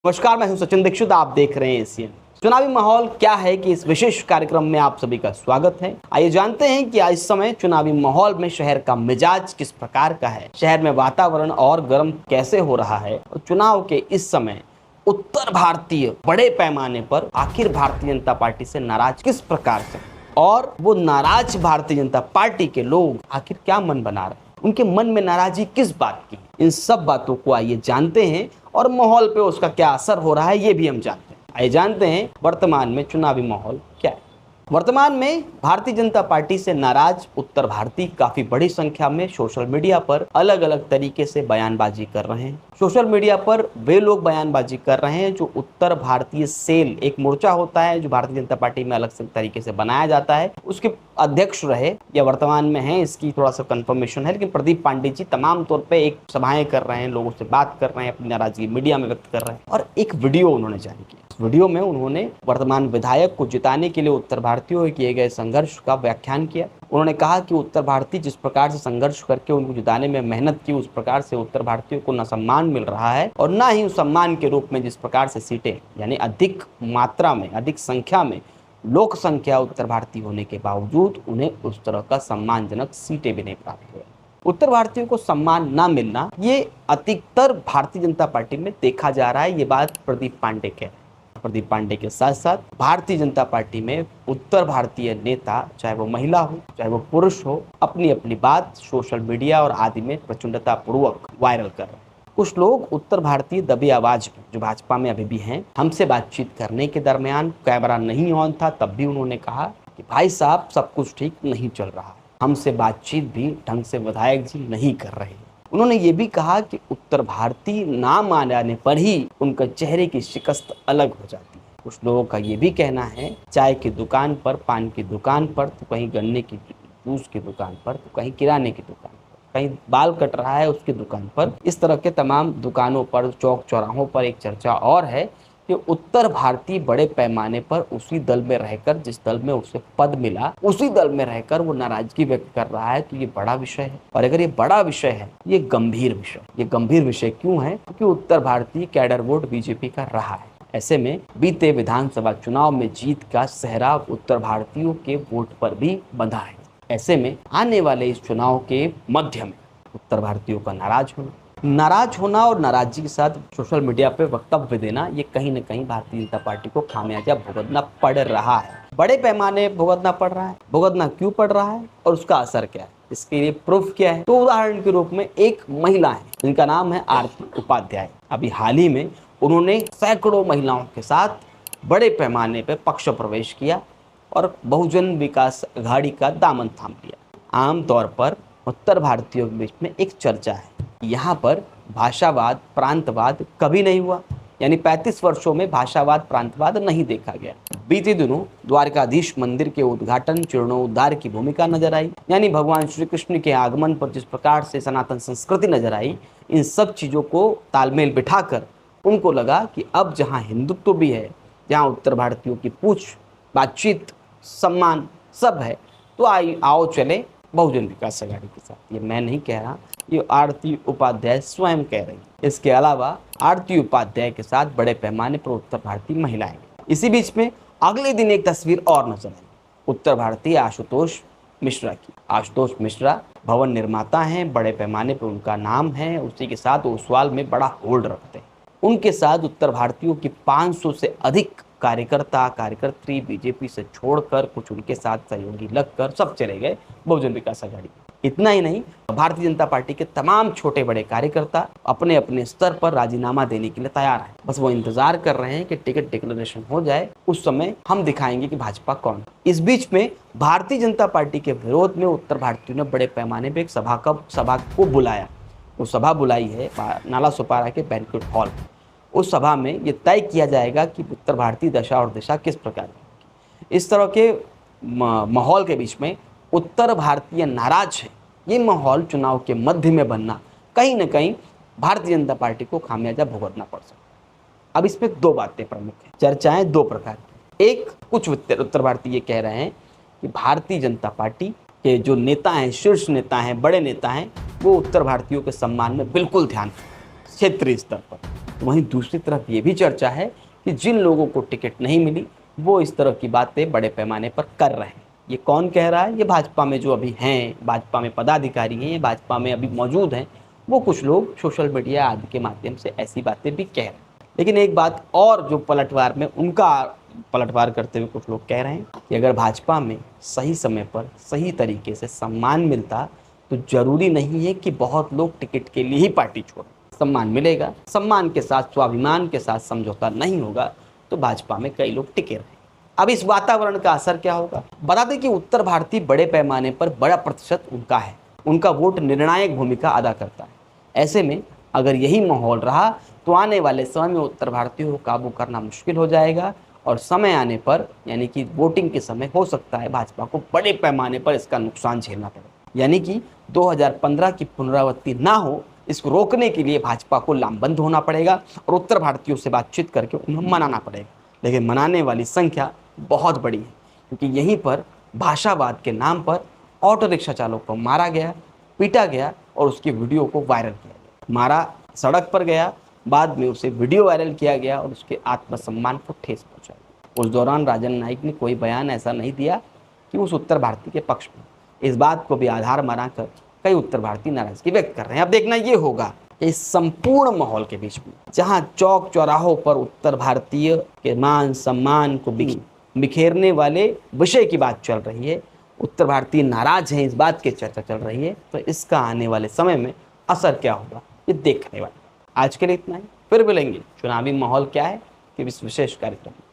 नमस्कार, मैं हूं सचिन दीक्षित। आप देख रहे हैं एशियन। चुनावी माहौल क्या है कि इस विशेष कार्यक्रम में आप सभी का स्वागत है। आइए जानते हैं कि इस समय चुनावी माहौल में शहर का मिजाज किस प्रकार का है, शहर में वातावरण और गर्म कैसे हो रहा है और चुनाव के इस समय उत्तर भारतीय बड़े पैमाने पर आखिर भारतीय जनता पार्टी से नाराज किस प्रकार से, और वो नाराज भारतीय जनता पार्टी के लोग आखिर क्या मन बना रहे हैं, उनके मन में नाराजगी किस बात की। इन सब बातों को आइए जानते हैं और माहौल पे उसका क्या असर हो रहा है ये भी हम जानते हैं। आइए जानते हैं वर्तमान में चुनावी माहौल क्या है। वर्तमान में भारतीय जनता पार्टी से नाराज उत्तर भारतीय काफी बड़ी संख्या में सोशल मीडिया पर अलग अलग तरीके से बयानबाजी कर रहे हैं। सोशल मीडिया पर वे लोग बयानबाजी कर रहे हैं जो उत्तर भारतीय सेल, एक मोर्चा होता है जो भारतीय जनता पार्टी में अलग से तरीके से बनाया जाता है, उसके अध्यक्ष रहे या वर्तमान में है, इसकी थोड़ा सा कंफर्मेशन है, लेकिन प्रदीप पांडे जी तमाम तौर पे एक सभाएं कर रहे हैं, लोगों से बात कर रहे हैं, अपनी नाराजगी मीडिया में व्यक्त कर रहे हैं और एक वीडियो उन्होंने जारी किया। इस वीडियो में उन्होंने वर्तमान विधायक को जिताने के लिए उत्तर भारतीयों में किए गए संघर्ष का व्याख्यान किया। उन्होंने कहा कि उत्तर भारतीय जिस प्रकार से संघर्ष करके उनको जिताने में मेहनत की, उस प्रकार से उत्तर भारतीयों को न सम्मान मिल रहा है और न ही उस सम्मान के रूप में जिस प्रकार से सीटें, यानी अधिक मात्रा में, अधिक संख्या में लोक संख्या उत्तर भारतीय होने के बावजूद उन्हें उस तरह का सम्मानजनक सीटें भी नहीं प्राप्त हुई। उत्तर भारतीयों को सम्मान ना मिलना ये अधिकतर भारतीय जनता पार्टी में देखा जा रहा है। ये बात प्रदीप पांडे कह रहे हैं। प्रदीप पांडे के साथ साथ भारतीय जनता पार्टी में उत्तर भारतीय नेता, चाहे वो महिला हो चाहे वो पुरुष हो, अपनी अपनी बात सोशल मीडिया और आदि में प्रचंडता पूर्वक वायरल कर रहे हैं। कुछ लोग उत्तर भारतीय दबी आवाज में, जो भाजपा में अभी भी हैं, हमसे बातचीत करने के दरमियान कैमरा नहीं ऑन था तब भी उन्होंने कहा कि भाई साहब सब कुछ ठीक नहीं चल रहा है, हमसे बातचीत भी ढंग से विधायक जी नहीं कर रहे। उन्होंने ये भी कहा कि उत्तर भारतीय ना मान जाने पर ही उनका चेहरे की शिकस्त अलग हो जाती है। कुछ लोगों का ये भी कहना है, चाय की दुकान पर, पान की दुकान पर, तो कहीं गन्ने की जूस की दुकान पर, तो कहीं किराने की दुकान, कहीं बाल कट रहा है उसकी दुकान पर, इस तरह के तमाम दुकानों पर, चौक चौराहों पर एक चर्चा और है कि उत्तर भारतीय बड़े पैमाने पर उसी दल में रहकर, जिस दल में उसे पद मिला, उसी दल में रहकर वो नाराजगी व्यक्त कर रहा है। तो ये बड़ा विषय है और अगर ये बड़ा विषय है, ये गंभीर विषय। ये गंभीर विषय क्यों है? क्योंकि उत्तर भारतीय कैडर वोट बीजेपी का रहा है। ऐसे में बीते विधानसभा चुनाव में जीत का सेहरा उत्तर भारतीयों के वोट पर भी बंधा है। ऐसे में आने वाले इस चुनाव के मध्य में उत्तर भारतीयों का नाराज होना और नाराजगी के साथ सोशल मीडिया पे वक्तव्य देना, ये कहीं न कहीं भारतीय जनता पार्टी को खामियाजा भुगतना पड़ रहा है। बड़े पैमाने भुगतना पड़ रहा है। भुगतना क्यों पड़ रहा है और उसका असर क्या है, इसके लिए प्रूफ क्या है? तो उदाहरण के रूप में एक महिला है जिनका नाम है आरती उपाध्याय। अभी हाल ही में उन्होंने सैकड़ों महिलाओं के साथ बड़े पैमाने पर पक्ष प्रवेश किया और बहुजन विकास आघाड़ी का दामन थाम लिया। आमतौर पर उत्तर भारतीयों के बीच में एक चर्चा है, यहाँ पर भाषावाद, प्रांतवाद कभी नहीं हुआ, यानी 35 वर्षों में भाषावाद, प्रांतवाद नहीं देखा गया। बीते दिनों द्वारकाधीश मंदिर के उद्घाटन, जीर्णोद्धार की भूमिका नजर आई, यानी भगवान श्री कृष्ण के आगमन पर जिस प्रकार से सनातन संस्कृति नजर आई, इन सब चीजों को तालमेल बिठाकर उनको लगा कि अब जहाँ हिंदुत्व भी है, जहाँ उत्तर भारतीयों की पूछ, बातचीत, सम्मान सब है, तो आओ चले बहुजन विकास आघाड़ी के साथ। ये मैं नहीं कह रहा, ये आरती उपाध्याय स्वयं कह रही है। इसके अलावा आरती उपाध्याय के साथ बड़े पैमाने पर उत्तर भारतीय महिलाएं। इसी बीच में अगले दिन एक तस्वीर और नजर आई उत्तर भारतीय आशुतोष मिश्रा की। आशुतोष मिश्रा भवन निर्माता हैं, बड़े पैमाने पर उनका नाम है, उसी के साथ ओसवाल में बड़ा होल्ड रखते हैं। उनके साथ उत्तर भारतीयों की 500 से अधिक कार्यकर्ता, कार्यकर्त्री बीजेपी से छोड़कर कुछ उनके साथ सहयोगी लगकर सब चले गए बहुजन विकास आघाड़ी। इतना ही नहीं, भारतीय जनता पार्टी के तमाम छोटे बड़े कार्यकर्ता अपने अपने स्तर पर राजीनामा देने के लिए तैयार हैं। बस वो इंतजार कर रहे हैं कि टिकट डिक्लेरेशन हो जाए, उस समय हम दिखाएंगे कि भाजपा कौन। इस बीच में भारतीय जनता पार्टी के विरोध में उत्तर भारतीयों ने बड़े पैमाने पर एक सभा को बुलाया। वो सभा बुलाई है नाला सुपारा के बैंक्वेट हॉल। उस सभा में ये तय किया जाएगा कि उत्तर भारतीय दशा और दिशा किस प्रकार की। इस तरह के माहौल के बीच में उत्तर भारतीय नाराज है। ये माहौल चुनाव के मध्य में बनना कहीं ना कहीं भारतीय जनता पार्टी को खामियाजा भुगतना पड़ सकता है। अब इसमें दो बातें प्रमुख हैं, चर्चाएं दो प्रकार की। एक, कुछ उत्तर भारतीय ये कह रहे हैं कि भारतीय जनता पार्टी के जो नेता हैं, शीर्ष नेता हैं, बड़े नेता हैं, वो उत्तर भारतीयों के सम्मान में बिल्कुल ध्यान क्षेत्रीय स्तर पर वहीं दूसरी तरफ ये भी चर्चा है कि जिन लोगों को टिकट नहीं मिली वो इस तरह की बातें बड़े पैमाने पर कर रहे हैं। ये कौन कह रहा है? ये भाजपा में जो अभी हैं, भाजपा में पदाधिकारी हैं, भाजपा में अभी मौजूद हैं, वो कुछ लोग सोशल मीडिया आदि के माध्यम से ऐसी बातें भी कह रहे हैं। लेकिन एक बात और जो पलटवार में उनका पलटवार करते हुए कुछ लोग कह रहे हैं कि अगर भाजपा में सही समय पर सही तरीके से सम्मान मिलता तो जरूरी नहीं है कि बहुत लोग टिकट के लिए ही पार्टी छोड़ें। सम्मान मिलेगा, सम्मान के साथ स्वाभिमान के साथ समझौता नहीं होगा तो भाजपा में कई लोग टिके रहे। अब इस वातावरण का असर क्या होगा? बता दें कि उत्तर भारतीय बड़े पैमाने पर बड़ा प्रतिशत उनका है, उनका वोट निर्णायक भूमिका अदा करता है। ऐसे में अगर यही माहौल रहा तो आने वाले समय में उत्तर भारतीयों को काबू करना मुश्किल हो जाएगा और समय आने पर यानी कि वोटिंग के समय हो सकता है भाजपा को बड़े पैमाने पर इसका नुकसान झेलना पड़े। यानी कि 2015 की पुनरावृत्ति ना हो, इसको रोकने के लिए भाजपा को लामबंद होना पड़ेगा और उत्तर भारतीयों से बातचीत करके उन्हें मनाना पड़ेगा। लेकिन मनाने वाली संख्या बहुत बड़ी है क्योंकि यहीं पर भाषावाद के नाम पर ऑटो रिक्शा चालक को मारा गया, पीटा गया और उसकी वीडियो को वायरल किया गया। मारा सड़क पर गया, बाद में उसे वीडियो वायरल किया गया और उसके आत्मसम्मान को ठेस पहुंचा। उस दौरान राजन नाईक ने कोई बयान ऐसा नहीं दिया कि उस उत्तर भारतीय के पक्ष में। इस बात को भी आधार बनाकर कई उत्तर भारतीय नाराजगी व्यक्त कर रहे हैं। अब देखना ये होगा कि इस संपूर्ण माहौल के बीच में जहां चौक चौराहों पर उत्तर भारतीय के मान सम्मान को बिखेरने वाले विषय की बात चल रही है, उत्तर भारतीय नाराज हैं, इस बात की चर्चा चल रही है, तो इसका आने वाले समय में असर क्या होगा ये देखने वाला। आज के लिए इतना ही, फिर मिलेंगे चुनावी माहौल क्या है कि इस विशेष कार्यक्रम में।